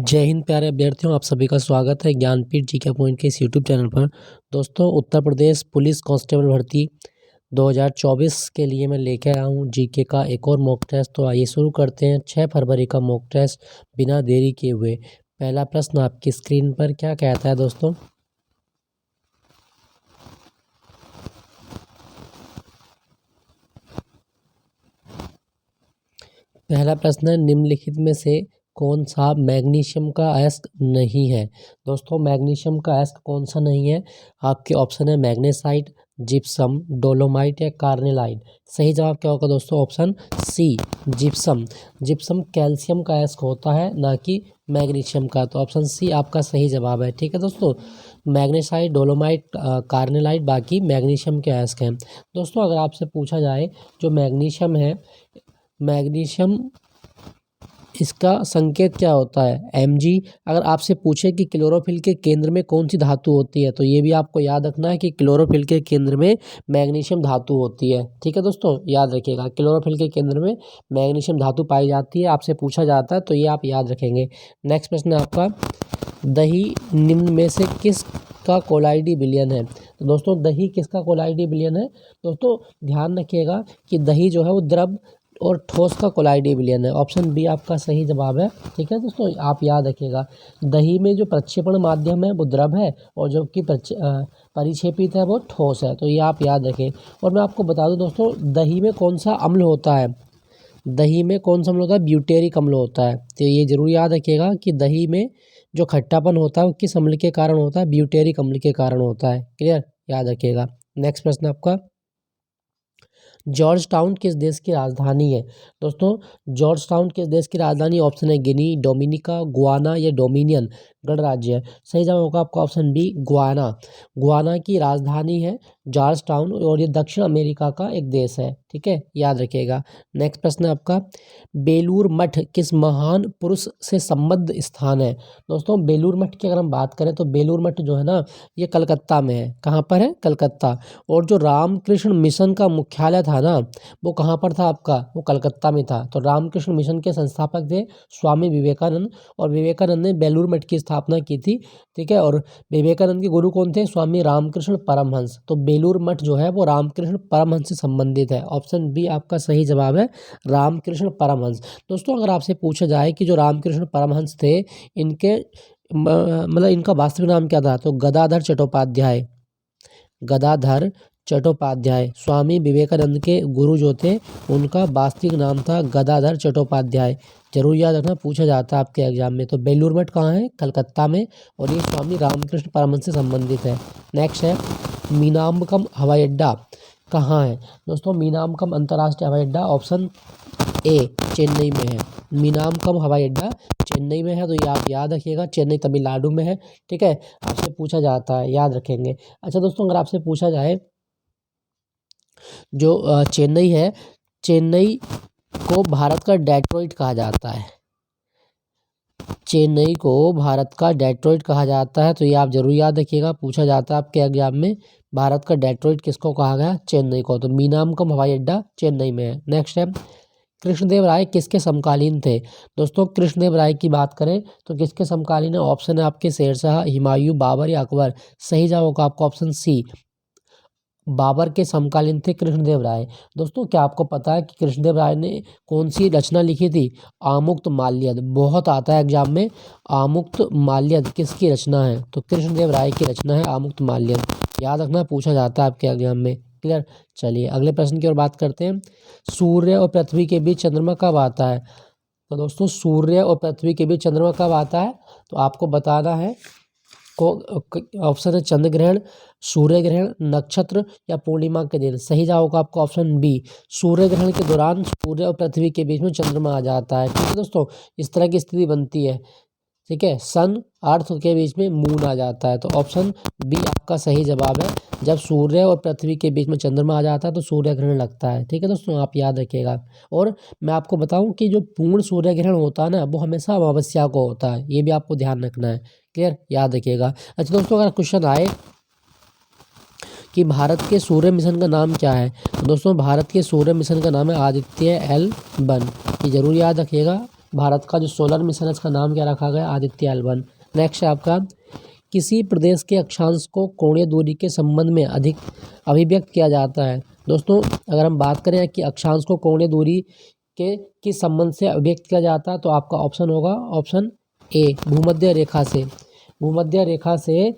जय हिंद प्यारे अभ्यर्थियों, आप सभी का स्वागत है ज्ञानपीठ जीके पॉइंट के इस यूट्यूब चैनल पर। दोस्तों, उत्तर प्रदेश पुलिस कांस्टेबल भर्ती 2024 के लिए मैं लेकर आया हूँ जीके का एक और मॉक टेस्ट। तो आइए शुरू करते हैं 6 फरवरी का मॉक टेस्ट बिना देरी किए हुए। पहला प्रश्न आपकी स्क्रीन पर क्या कहता है दोस्तों? पहला प्रश्न है, निम्नलिखित में से कौन सा मैग्नीशियम का अयस्क नहीं है? दोस्तों, मैग्नीशियम का अयस्क कौन सा नहीं है? आपके ऑप्शन है मैग्नेसाइट, जिप्सम, डोलोमाइट या कार्नेलाइट। सही जवाब क्या होगा दोस्तों? Option C, gypsum. Gypsum calcium का अयस्क होता है, ना कि मैग्नीशियम का। तो ऑप्शन सी आपका सही जवाब है। ठीक है दोस्तों, मैग्नेसाइट, डोलोमाइट, कार्नेलाइट बाकी मैग्नीशियम के अयस्क हैं। दोस्तों, अगर आपसे पूछा जाए जो मैग्नीशियम है, मैग्नीशियम इसका संकेत क्या होता है? Mg। अगर आपसे पूछे कि क्लोरोफिल के केंद्र में कौन सी धातु होती है, तो ये भी आपको याद रखना है कि क्लोरोफिल के केंद्र में मैग्नीशियम धातु होती है। ठीक है दोस्तों, याद रखिएगा, क्लोरोफिल के केंद्र में मैग्नीशियम धातु पाई जाती है। आपसे पूछा जाता है तो ये आप याद रखेंगे। नेक्स्ट प्रश्न है आपका, दही निम्न में से किसका कोलाइडी विलयन है? तो दोस्तों, दही किसका कोलाइडी विलयन है? दोस्तों, ध्यान रखिएगा कि दही जो है वो द्रव और ठोस का कोलाइडी विलयन है। ऑप्शन बी आपका सही जवाब है। ठीक है दोस्तों, आप याद रखिएगा, दही में जो प्रक्षेपण माध्यम है वो द्रव है और जो कि परिक्षेपित है वो ठोस है। तो ये आप याद रखें। और मैं आपको बता दूं दोस्तों, दही में कौन सा अम्ल होता है? दही में कौन सा अम्ल होता है? ब्यूटेरिक अम्ल होता है। तो ये जरूर याद रखिएगा कि दही में जो खट्टापन होता है वो किस अम्ल के कारण होता है? ब्यूटेरिक अम्ल के कारण होता है। क्लियर, याद रखिएगा। नेक्स्ट प्रश्न आपका, जॉर्ज टाउन किस देश की राजधानी है? दोस्तों, जॉर्ज टाउन किस देश की राजधानी? ऑप्शन है गिनी, डोमिनिका, गुआना या डोमिनियन गणराज्य है। सही जवाब होगा आपका ऑप्शन बी, गुआना। गुआना की राजधानी है जॉर्ज टाउन और ये दक्षिण अमेरिका का एक देश है। ठीक है, याद रखिएगा। नेक्स्ट प्रश्न है आपका, बेलूर मठ किस महान पुरुष से संबद्ध स्थान है? दोस्तों, बेलूर मठ की अगर हम बात करें तो बेलूर मठ जो है ना, ये कलकत्ता में है। कहाँ पर है? कलकत्ता। और जो रामकृष्ण मिशन का मुख्यालय था ना, वो कहाँ पर था आपका? वो कलकत्ता में था। तो रामकृष्ण मिशन के संस्थापक थे स्वामी विवेकानंद, और विवेकानंद ने बेलूर मठ की स्थापना की थी। ठीक है, और विवेकानंद के गुरु कौन थे? स्वामी रामकृष्ण परमहंस। तो बेलूर मठ जो है वो रामकृष्ण परमहंस से संबंधित है। ऑप्शन बी आपका सही जवाब है, रामकृष्ण परमहंस। दोस्तों, अगर आपसे पूछा जाए कि जो रामकृष्ण परमहंस थे, इनके मतलब इनका वास्तविक नाम क्या था, तो गदाधर चट्टोपाध्याय। गदाधर चट्टोपाध्याय स्वामी विवेकानंद के गुरु जो थे, उनका वास्तविक नाम था गदाधर चट्टोपाध्याय। जरूर याद रखना, पूछा जाता है आपके एग्जाम में। तो बेलूर मठ कहाँ है? कलकत्ता में, और ये स्वामी रामकृष्ण परमहंस से संबंधित है। नेक्स्ट है, मीनामकम हवाई अड्डा कहाँ है? दोस्तों, मीनामकम अंतर्राष्ट्रीय हवाई अड्डा ऑप्शन ए, चेन्नई में है। मीनामकम हवाई अड्डा चेन्नई में है। तो ये आप याद रखिएगा, चेन्नई तमिलनाडु में है। ठीक है, आपसे पूछा जाता है, याद रखेंगे। अच्छा दोस्तों, अगर आपसे पूछा जाए जो चेन्नई है, चेन्नई को भारत का डेट्रॉइट कहा जाता है। चेन्नई को भारत का डेट्रॉइट कहा जाता है। तो ये आप जरूर याद रखिएगा, पूछा जाता है आपके एग्जाम में, भारत का डेट्रॉइट किसको कहा गया? चेन्नई को। तो मीनामकम हवाई अड्डा चेन्नई में है। नेक्स्ट है, कृष्णदेव राय किसके समकालीन थे? दोस्तों, कृष्णदेव राय की बात करें तो किसके समकालीन है? ऑप्शन है आपके शेरशाह, हुमायूं, बाबर या अकबर। सही जवाब होगा आपका ऑप्शन सी, बाबर के समकालीन थे कृष्णदेव राय। दोस्तों, क्या आपको पता है कि कृष्णदेव राय ने कौन सी रचना लिखी थी? आमुक्त माल्यद। बहुत आता है एग्जाम में, आमुक्त माल्यद किसकी रचना है? तो कृष्णदेव राय की रचना है आमुक्त माल्यद। याद रखना, पूछा जाता है आपके एग्जाम में। क्लियर, चलिए अगले प्रश्न की ओर बात करते हैं। सूर्य और पृथ्वी के बीच चंद्रमा कब आता है? तो दोस्तों, सूर्य और पृथ्वी के बीच चंद्रमा कब आता है? तो आपको बताना है ऑप्शन है चंद्र ग्रहण, सूर्य ग्रहण, नक्षत्र या पूर्णिमा के दिन। सही जवाब होगा आपका ऑप्शन बी, सूर्य ग्रहण के दौरान सूर्य और पृथ्वी के बीच में चंद्रमा आ जाता है। ठीक है दोस्तों, इस तरह की स्थिति बनती है। ठीक है, सन अर्थ के बीच में मून आ जाता है। तो ऑप्शन बी आपका सही जवाब है, जब सूर्य और पृथ्वी के बीच में चंद्रमा आ जाता है तो सूर्य ग्रहण लगता है। ठीक है दोस्तों, आप याद रखिएगा। और मैं आपको बताऊं कि जो पूर्ण सूर्य ग्रहण होता है ना, वो हमेशा अमावस्या को होता है। ये भी आपको ध्यान रखना है। क्लियर, याद रखिएगा। अच्छा दोस्तों, अगर क्वेश्चन आए कि भारत के सूर्य मिशन का नाम क्या है, तो दोस्तों भारत के सूर्य मिशन का नाम है आदित्य L1। ये जरूर याद रखिएगा, भारत का जो सोलर मिशन है इसका नाम क्या रखा गया, आदित्य L1। नेक्स्ट है आपका, किसी प्रदेश के अक्षांश को कोणीय दूरी के संबंध में अधिक अभिव्यक्त किया जाता है। दोस्तों अगर हम बात करें कि अक्षांश को कोणीय दूरी के किस संबंध से अभिव्यक्त किया जाता है तो आपका ऑप्शन होगा ऑप्शन ए, भूमध्य रेखा से। भूमध्य रेखा से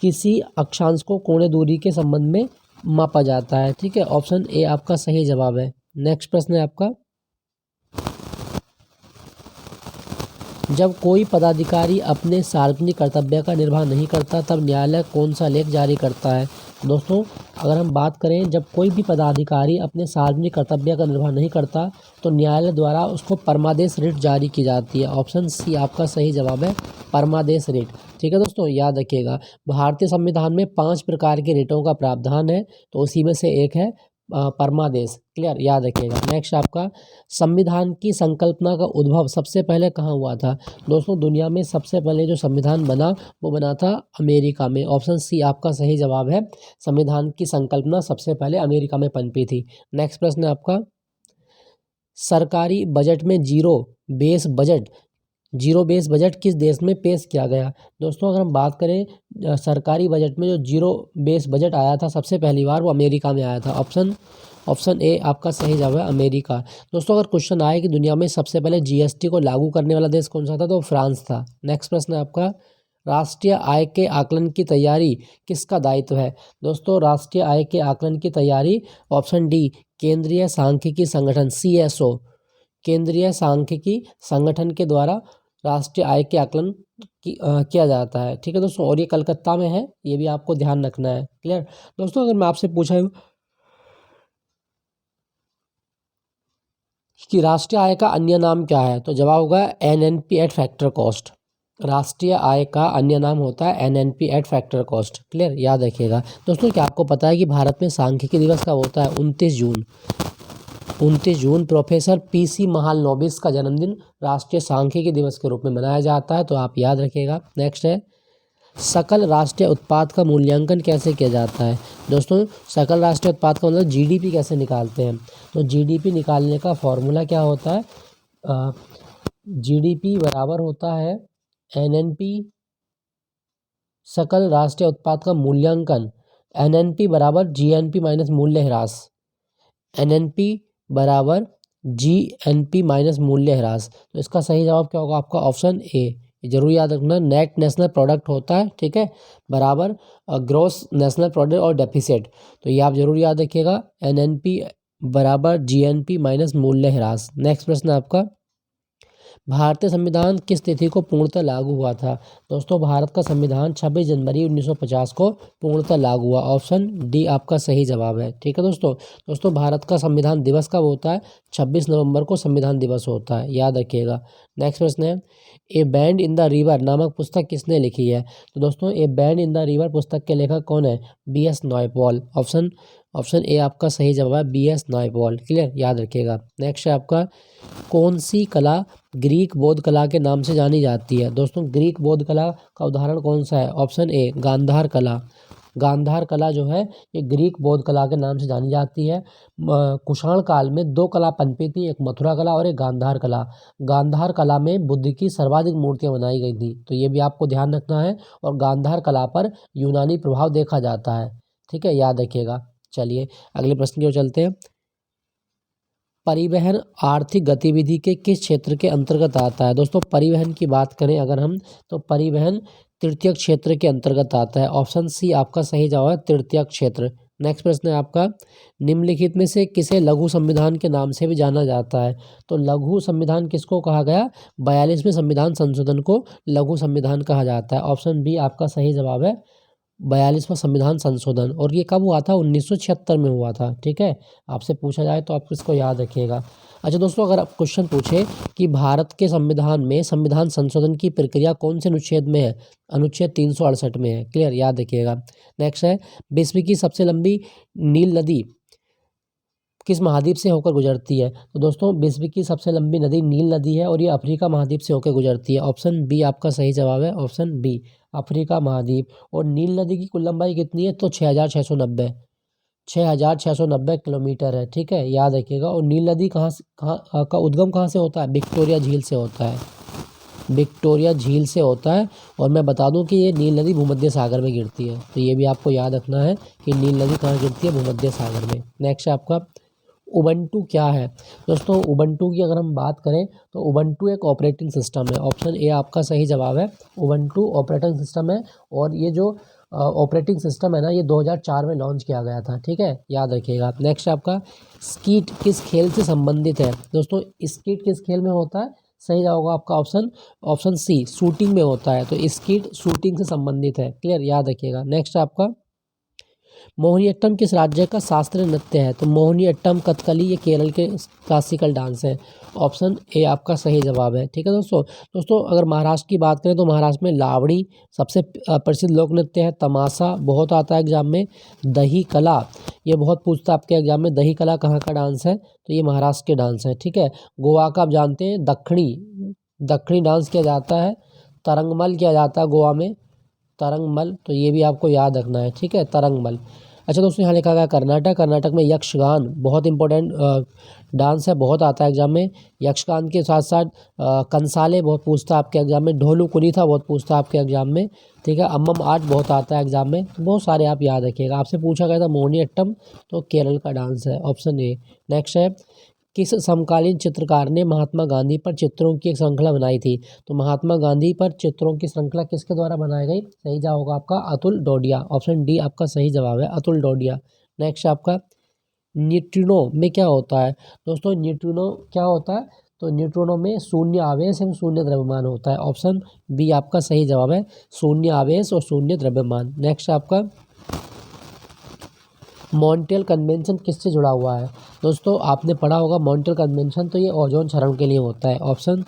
किसी अक्षांश को कोणीय दूरी के संबंध में मापा जाता है। ठीक है, ऑप्शन ए आपका सही जवाब है। नेक्स्ट प्रश्न है आपका, जब कोई पदाधिकारी अपने सार्वजनिक कर्तव्य का निर्वाह नहीं करता तब न्यायालय कौन सा लेख जारी करता है। दोस्तों अगर हम बात करें जब कोई भी पदाधिकारी अपने सार्वजनिक कर्तव्य का निर्वाह नहीं करता तो न्यायालय द्वारा उसको परमादेश रिट जारी की जाती है। ऑप्शन सी आपका सही जवाब है, परमादेश रिट। ठीक है दोस्तों, याद रखिएगा भारतीय संविधान में 5 प्रकार के रिटों का प्रावधान है तो उसी में से एक है परमादेश। क्लियर, याद रखिएगा। नेक्स्ट आपका, संविधान की संकल्पना का उद्भव सबसे पहले कहाँ हुआ था। दोस्तों दुनिया में सबसे पहले जो संविधान बना वो बना था अमेरिका में। ऑप्शन सी आपका सही जवाब है, संविधान की संकल्पना सबसे पहले अमेरिका में पनपी थी। नेक्स्ट प्रश्न है आपका, सरकारी बजट में जीरो बेस बजट किस देश में पेश किया गया। दोस्तों अगर हम बात करें सरकारी बजट में जो जीरो बेस बजट आया था सबसे पहली बार वो अमेरिका में आया था। ऑप्शन ए आपका सही जवाब है, अमेरिका। दोस्तों अगर क्वेश्चन आए कि दुनिया में सबसे पहले जीएसटी को लागू करने वाला देश कौन सा था तो फ्रांस था। नेक्स्ट प्रश्न है आपका, राष्ट्रीय आय के आकलन की तैयारी किसका दायित्व है। दोस्तों राष्ट्रीय आय के आकलन की तैयारी ऑप्शन डी, केंद्रीय सांख्यिकी संगठन CSO, केंद्रीय सांख्यिकी संगठन के द्वारा राष्ट्रीय आय के आकलन किया जाता है। ठीक है दोस्तों, और ये कलकत्ता में है, ये भी आपको ध्यान रखना है। क्लियर दोस्तों, अगर मैं आपसे पूछा कि राष्ट्रीय आय का अन्य नाम क्या है तो जवाब होगा NNP एट फैक्टर कॉस्ट। राष्ट्रीय आय का अन्य नाम होता है NNP eight factor cost. Clear, याद रखिएगा। दोस्तों क्या आपको पता है कि भारत में सांख्यिकी दिवस कब होता है, 29 जून प्रोफेसर PC महालनोबिस का जन्मदिन राष्ट्रीय सांख्यिकी दिवस के रूप में मनाया जाता है, तो आप याद रखिएगा। नेक्स्ट है, सकल राष्ट्रीय उत्पाद का मूल्यांकन कैसे किया जाता है। दोस्तों सकल राष्ट्रीय उत्पाद का मतलब GDP कैसे निकालते हैं, तो GDP निकालने का फॉर्मूला क्या होता है, GDP बराबर होता है NNP सकल राष्ट्रीय उत्पाद का मूल्यांकन, NNP बराबर GNP माइनस मूल्य ह्रास, NNP बराबर GNP माइनस मूल्य ह्रास। तो इसका सही जवाब क्या होगा आपका, ऑप्शन ए। जरूर याद रखना, नेट नेशनल प्रोडक्ट होता है, ठीक है, बराबर ग्रॉस नेशनल प्रोडक्ट और डेफिसिट। तो ये आप जरूर याद रखिएगा, NNP बराबर GNP माइनस मूल्य ह्रास। नेक्स्ट प्रश्न आपका, भारतीय संविधान किस तिथि को पूर्णतः लागू हुआ था। दोस्तों भारत का संविधान 26 जनवरी 1950 को पूर्णतः लागू हुआ। ऑप्शन डी आपका सही जवाब है। ठीक है दोस्तों भारत का संविधान दिवस कब होता है, 26 नवंबर को संविधान दिवस होता है, याद रखिएगा। नेक्स्ट प्रश्न है, A band in the river नामक पुस्तक किसने लिखी है। तो दोस्तों A band in the river पुस्तक के लेखक कौन है, BS नॉयपॉल। ऑप्शन ए आपका सही जवाब है, BS नॉयपॉल। क्लियर, याद रखिएगा। नेक्स्ट है आपका, कौन सी कला ग्रीक बौद्ध कला के नाम से जानी जाती है। दोस्तों ग्रीक बौद्ध कला का उदाहरण कौन सा है, ऑप्शन ए गांधार कला। गांधार कला जो है ये ग्रीक बौद्ध कला के नाम से जानी जाती है। कुषाण काल में 2 कला पनपी थी, एक मथुरा कला और एक गांधार कला। गांधार कला में बुद्ध की सर्वाधिक मूर्तियां बनाई गई थी, तो ये भी आपको ध्यान रखना है। और गांधार कला पर यूनानी प्रभाव देखा जाता है, ठीक है, याद रखिएगा। चलिए अगले प्रश्न की ओर चलते हैं। परिवहन आर्थिक गतिविधि के किस क्षेत्र के अंतर्गत आता है। दोस्तों परिवहन की बात करें अगर हम, तो परिवहन तृतीय क्षेत्र के अंतर्गत आता है। ऑप्शन सी आपका सही जवाब है, तृतीय क्षेत्र। नेक्स्ट प्रश्न है आपका, निम्नलिखित में से किसे लघु संविधान के नाम से भी जाना जाता है। तो लघु संविधान किसको कहा गया, 42वें संविधान संशोधन को लघु संविधान कहा जाता है। ऑप्शन बी आपका सही जवाब है, 42वां संविधान संशोधन। और ये कब हुआ था, 1976 में हुआ था। ठीक है, आपसे पूछा जाए तो आप इसको याद रखिएगा। अच्छा दोस्तों, अगर आप क्वेश्चन पूछे कि भारत के संविधान में संविधान संशोधन की प्रक्रिया कौन से अनुच्छेद में है, अनुच्छेद 368 में है। क्लियर, याद रखिएगा। नेक्स्ट है, विश्व की सबसे लंबी नील नदी किस महाद्वीप से होकर गुजरती है। तो दोस्तों विश्व की सबसे लंबी नदी नील नदी है और ये अफ्रीका महाद्वीप से होकर गुजरती है। ऑप्शन बी आपका सही जवाब है, ऑप्शन बी अफ्रीका महाद्वीप। और नील नदी की कुल लंबाई कितनी है, तो 6690। 6,690 किलोमीटर है, ठीक है, याद रखिएगा। और नील नदी कहाँ का उद्गम कहाँ से होता है? विक्टोरिया झील से होता है, विक्टोरिया झील से होता है। और मैं बता दूं कि ये नील नदी भूमध्य सागर में गिरती है, तो ये भी आपको याद रखना है कि नील नदी कहाँ गिरती है? भूमध्य सागर में। नेक्स्ट है आपका उबंटू क्या है? दोस्तों उबंटू की अगर हम बात करें तो उबंटू एक ऑपरेटिंग सिस्टम है। ऑप्शन ए आपका सही जवाब है, उबंटू ऑपरेटिंग सिस्टम है। और ये जो ऑपरेटिंग सिस्टम है ना, ये 2004 में लॉन्च किया गया था, ठीक है, याद रखिएगा। नेक्स्ट आपका स्कीट किस खेल से संबंधित है? दोस्तों स्कीट किस खेल में होता है? सही होगा आपका ऑप्शन सी, शूटिंग में होता है। तो स्कीट शूटिंग से संबंधित है, क्लियर, याद रखिएगा। नेक्स्ट आपका मोहिनीअट्टम किस राज्य का शास्त्रीय नृत्य है? तो मोहिनीअट्टम कथकली ये केरल के क्लासिकल डांस है। ऑप्शन ए आपका सही जवाब है, ठीक है दोस्तों अगर महाराष्ट्र की बात करें तो महाराष्ट्र में लावणी सबसे प्रसिद्ध लोक नृत्य है। तमाशा बहुत आता है एग्जाम में। दही कला ये बहुत पूछता है आपके एग्जाम में, दही कला कहाँ का डांस है? तो ये महाराष्ट्र के डांस है, ठीक है। गोवा का आप जानते हैं दक्षिणी डांस किया जाता है, तरंगमल किया जाता है गोवा में, तरंगमल, तो ये भी आपको याद रखना है, ठीक है, तरंगमल। अच्छा दोस्तों यहाँ लिखा गया कर्नाटक में यक्षगान बहुत इंपॉर्टेंट डांस है, बहुत आता है एग्जाम में। यक्षगान के साथ साथ कंसाले बहुत पूछता है आपके एग्जाम में, ढोलू कुनीता बहुत पूछता है आपके एग्जाम में, ठीक है। अम्मम आर्ट बहुत आता है एग्जाम में, तो बहुत सारे आप याद रखिएगा। आपसे पूछा गया था मोहिनीअट्टम, तो केरल का डांस है, ऑप्शन ए। नेक्स्ट है किस समकालीन चित्रकार ने महात्मा गांधी पर चित्रों की एक श्रृंखला बनाई थी? तो महात्मा गांधी पर चित्रों की श्रृंखला किसके द्वारा बनाई गई? सही जवाब होगा आपका अतुल डोडिया, ऑप्शन डी आपका सही जवाब है, अतुल डोडिया। नेक्स्ट आपका न्यूट्रिनो में क्या होता है? दोस्तों न्यूट्रिनो क्या होता है? तो न्यूट्रिनो में शून्य आवेश एवं शून्य द्रव्यमान होता है। ऑप्शन बी आपका सही जवाब है, शून्य आवेश और शून्य द्रव्यमान। नेक्स्ट आपका मॉन्ट्रियल कन्वेंशन किससे जुड़ा हुआ है? दोस्तों आपने पढ़ा होगा मॉन्ट्रियल कन्वेंशन, तो ये ओजोन क्षरण के लिए होता है। ऑप्शन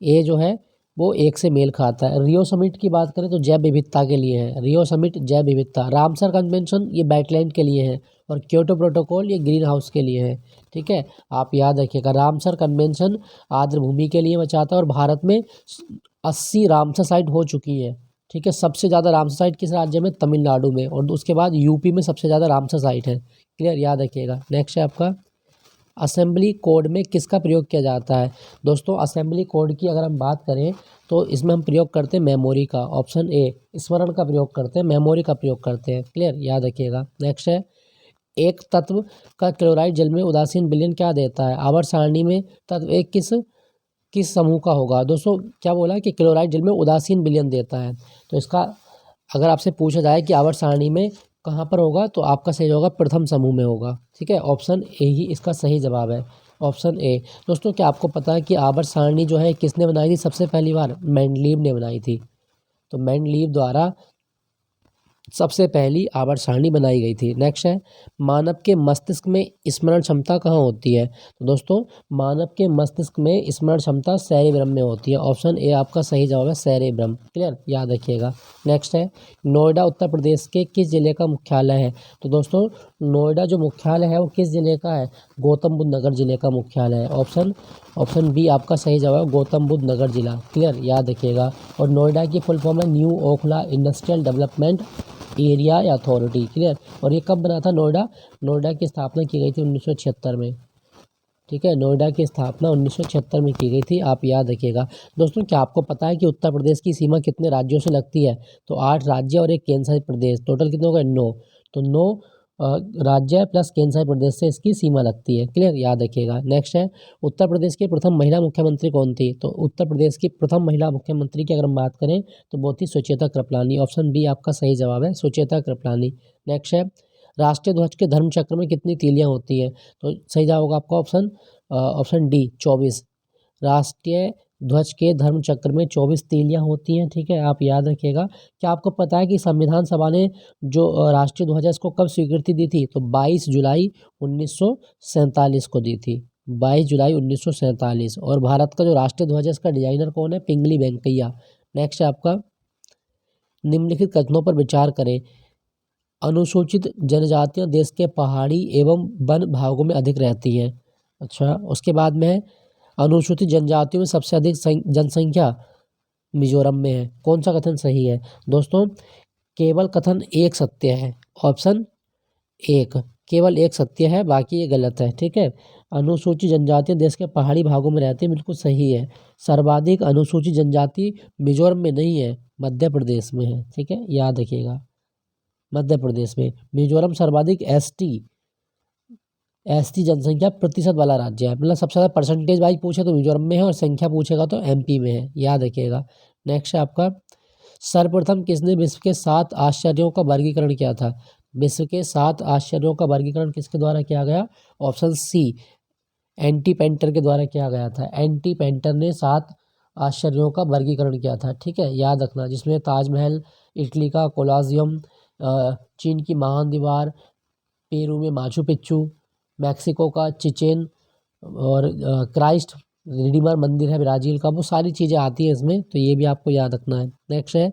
ए जो है वो एक से मेल खाता है। रियो समिट की बात करें तो जैव विविधता के लिए है, रियो समिट जैव विविधता। रामसर कन्वेंशन ये वेटलैंड के लिए है। और क्योटो प्रोटोकॉल ये ग्रीन हाउस के लिए है, ठीक है, आप याद रखिएगा। रामसर कन्वेंशन आर्द्र भूमि के लिए बचाता है। और भारत में 80 रामसर साइट हो चुकी है, ठीक है। सबसे ज़्यादा रामसर साइट किस राज्य में? तमिलनाडु में। और उसके बाद यूपी में सबसे ज़्यादा रामसर साइट है, क्लियर, याद रखिएगा। नेक्स्ट है आपका असेंबली कोड में किसका प्रयोग किया जाता है? दोस्तों असेंबली कोड की अगर हम बात करें तो इसमें हम प्रयोग करते हैं मेमोरी का, ऑप्शन ए, स्मरण का प्रयोग करते हैं, मेमोरी का प्रयोग करते हैं, क्लियर, याद रखिएगा। नेक्स्ट है एक तत्व का क्लोराइड जल में उदासीन विलयन क्या देता है? आवर्त सारणी में तत्व एक किस समूह का होगा? दोस्तों क्या बोला है कि क्लोराइड जल में उदासीन विलयन देता है। तो इसका अगर आपसे पूछा जाए कि आवर्त सारणी में कहाँ पर होगा, तो आपका सही होगा प्रथम समूह में होगा, ठीक है, ऑप्शन ए ही इसका सही जवाब है, ऑप्शन ए। दोस्तों क्या आपको पता है कि आवर्त सारणी जो है किसने बनाई थी सबसे पहली बार? मेंडलीव ने बनाई थी। तो मेंडलीव द्वारा सबसे पहली आवर्त सारणी बनाई गई थी। नेक्स्ट है मानव के मस्तिष्क में स्मरण क्षमता कहाँ होती है? तो दोस्तों मानव के मस्तिष्क में स्मरण क्षमता सेरेब्रम में होती है। ऑप्शन ए आपका सही जवाब है, सेरेब्रम, क्लियर, याद रखिएगा। नेक्स्ट है नोएडा उत्तर प्रदेश के किस जिले का मुख्यालय है? तो दोस्तों नोएडा जो मुख्यालय है वो किस जिले का है? गौतम बुद्ध नगर जिले का मुख्यालय है। ऑप्शन बी आपका सही जवाब है, गौतम बुद्ध नगर जिला, क्लियर, याद रखिएगा। और नोएडा की फुल फॉर्म है new Okhla industrial development area या अथॉरिटी, क्लियर। और ये कब बना था नोएडा की स्थापना की गई थी 1976 में, ठीक है, नोएडा की स्थापना 1976 में की गई थी, आप याद रखिएगा। दोस्तों क्या आपको पता है कि उत्तर प्रदेश की सीमा कितने राज्यों से लगती है? तो 8 राज्य और एक केंद्र शासित प्रदेश, टोटल कितने हो गए? 9। तो 9 राज्य प्लस केंद्र शासित प्रदेश से इसकी सीमा लगती है, क्लियर, याद रखिएगा। नेक्स्ट है उत्तर प्रदेश की प्रथम महिला मुख्यमंत्री कौन थी? तो उत्तर प्रदेश की प्रथम महिला मुख्यमंत्री की अगर हम बात करें तो वो थी सुचेता कृपलानी, ऑप्शन बी आपका सही जवाब है, सुचेता कृपलानी। नेक्स्ट है राष्ट्रीय ध्वज के धर्म चक्र में कितनी तीलियां होती हैं? तो सही जवाब होगा आपका ऑप्शन डी 24। राष्ट्रीय ध्वज के धर्म चक्र में 24 तीलियां होती हैं, ठीक है, आप याद रखिएगा। क्या आपको पता है कि संविधान सभा ने जो राष्ट्रीय ध्वज है इसको कब स्वीकृति दी थी? तो 22 जुलाई 1947 को दी थी, 22 जुलाई 1947। और भारत का जो राष्ट्रीय ध्वज है इसका डिजाइनर कौन है? पिंगली वेंकैया। नेक्स्ट है आपका निम्नलिखित कथनों पर विचार करें। अनुसूचित जनजातियां देश के पहाड़ी एवं वन भागों में अधिक रहती हैं। अच्छा उसके बाद में है अनुसूचित जनजातियों में सबसे अधिक जनसंख्या मिजोरम में है। कौन सा कथन सही है? दोस्तों केवल कथन एक सत्य है, ऑप्शन एक, केवल एक सत्य है, बाकी ये गलत है। ठीक है, अनुसूचित जनजाति देश के पहाड़ी भागों में रहती है, बिल्कुल सही है। सर्वाधिक अनुसूचित जनजाति मिजोरम में नहीं है, मध्य प्रदेश में है। ठीक है, याद रखिएगा, मध्य प्रदेश में। मिजोरम सर्वाधिक एसटी जनसंख्या प्रतिशत वाला राज्य है, मतलब सबसे ज़्यादा परसेंटेज वाइज पूछे तो मिजोरम में है, और संख्या पूछेगा तो एमपी में है, याद रखिएगा। नेक्स्ट है आपका, सर्वप्रथम किसने विश्व के 7 आश्चर्यों का वर्गीकरण किया था? विश्व के 7 आश्चर्यों का वर्गीकरण किसके द्वारा किया गया? ऑप्शन सी, एंटी पेंटर के द्वारा किया गया था। एंटी पेंटर ने 7 आश्चर्यों का वर्गीकरण किया था। ठीक है, याद रखना, जिसमें ताजमहल, इटली का कोलाजियम, चीन की महान दीवार, पेरू में माचू पिच्चू, मैक्सिको का चिचेन, और क्राइस्ट रिडीमर मंदिर है ब्राज़ील का, वो सारी चीज़ें आती हैं इसमें, तो ये भी आपको याद रखना है। नेक्स्ट है,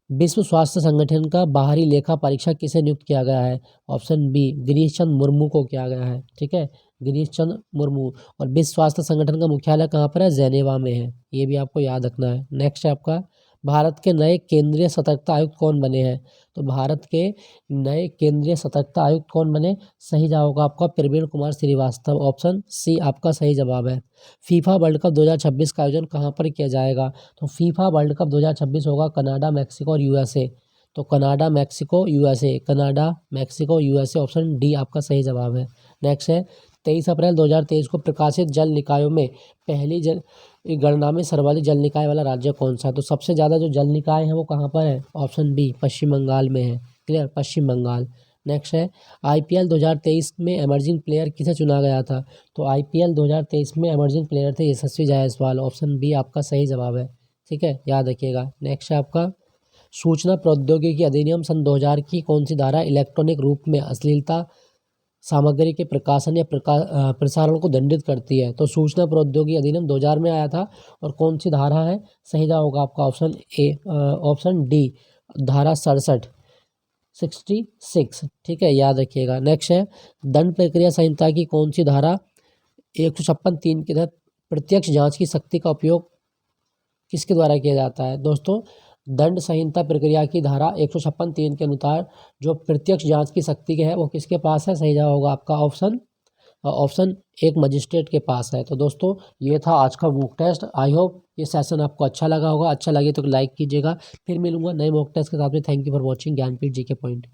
विश्व स्वास्थ्य संगठन का बाहरी लेखा परीक्षक किसे नियुक्त किया गया है? ऑप्शन बी, गिरीश चंद्र मुर्मू को किया गया है। ठीक है, गिरीश चंद्र मुर्मू। और विश्व स्वास्थ्य संगठन का मुख्यालय कहाँ पर है? जेनेवा में है, ये भी आपको याद रखना है। नेक्स्ट है आपका, भारत के नए केंद्रीय सतर्कता आयुक्त कौन बने हैं? तो भारत के नए केंद्रीय सतर्कता आयुक्त कौन बने? सही जवाब होगा आपका प्रवीण कुमार श्रीवास्तव, ऑप्शन सी आपका सही जवाब है। फीफा वर्ल्ड कप 2026 का आयोजन कहाँ पर किया जाएगा? तो फीफा वर्ल्ड कप 2026 होगा कनाडा, मैक्सिको और यूएसए। तो Canada, Mexico, USA, Canada, Mexico, USA, option D आपका सही जवाब है। नेक्स्ट है, 23 अप्रैल 2023 को प्रकाशित जल निकायों में पहली गणना में सर्वाधिक जल निकाय वाला राज्य कौन सा है? तो सबसे ज़्यादा जो जल निकाय है वो कहाँ पर है? ऑप्शन बी, पश्चिम बंगाल में है। क्लियर, पश्चिम बंगाल। नेक्स्ट है, आईपीएल 2023 में एमर्जिंग प्लेयर किसे चुना गया था? तो आईपीएल 2023 में एमर्जिंग प्लेयर थे यशस्वी जायसवाल, ऑप्शन बी आपका सही जवाब है। ठीक है, याद रखिएगा। नेक्स्ट है आपका, सूचना प्रौद्योगिकी अधिनियम सन 2000 की कौन सी धारा इलेक्ट्रॉनिक रूप में अश्लीलता सामग्री के प्रकाशन या प्रसारण को दंडित करती है? तो सूचना प्रौद्योगिकी अधिनियम 2000 में आया था, और कौन सी धारा है? सही जवाब होगा आपका ऑप्शन ए, ऑप्शन डी, धारा 66। ठीक है, याद रखिएगा। नेक्स्ट है, दंड प्रक्रिया संहिता की कौन सी धारा 156(3) के तहत प्रत्यक्ष जांच की शक्ति का उपयोग किसके द्वारा किया जाता है? दोस्तों, दंड संहिता प्रक्रिया की धारा 156(3) के अनुसार जो प्रत्यक्ष जांच की शक्ति के है वो किसके पास है? सही जवाब होगा आपका ऑप्शन एक मजिस्ट्रेट के पास है। तो दोस्तों, ये था आज का मॉक टेस्ट। आई होप ये सेशन आपको अच्छा लगा होगा। अच्छा लगे तो लाइक कीजिएगा। फिर मिलूंगा नए मॉक टेस्ट के साथ में। Thank you for watching Gyanpeeth ji के पॉइंट।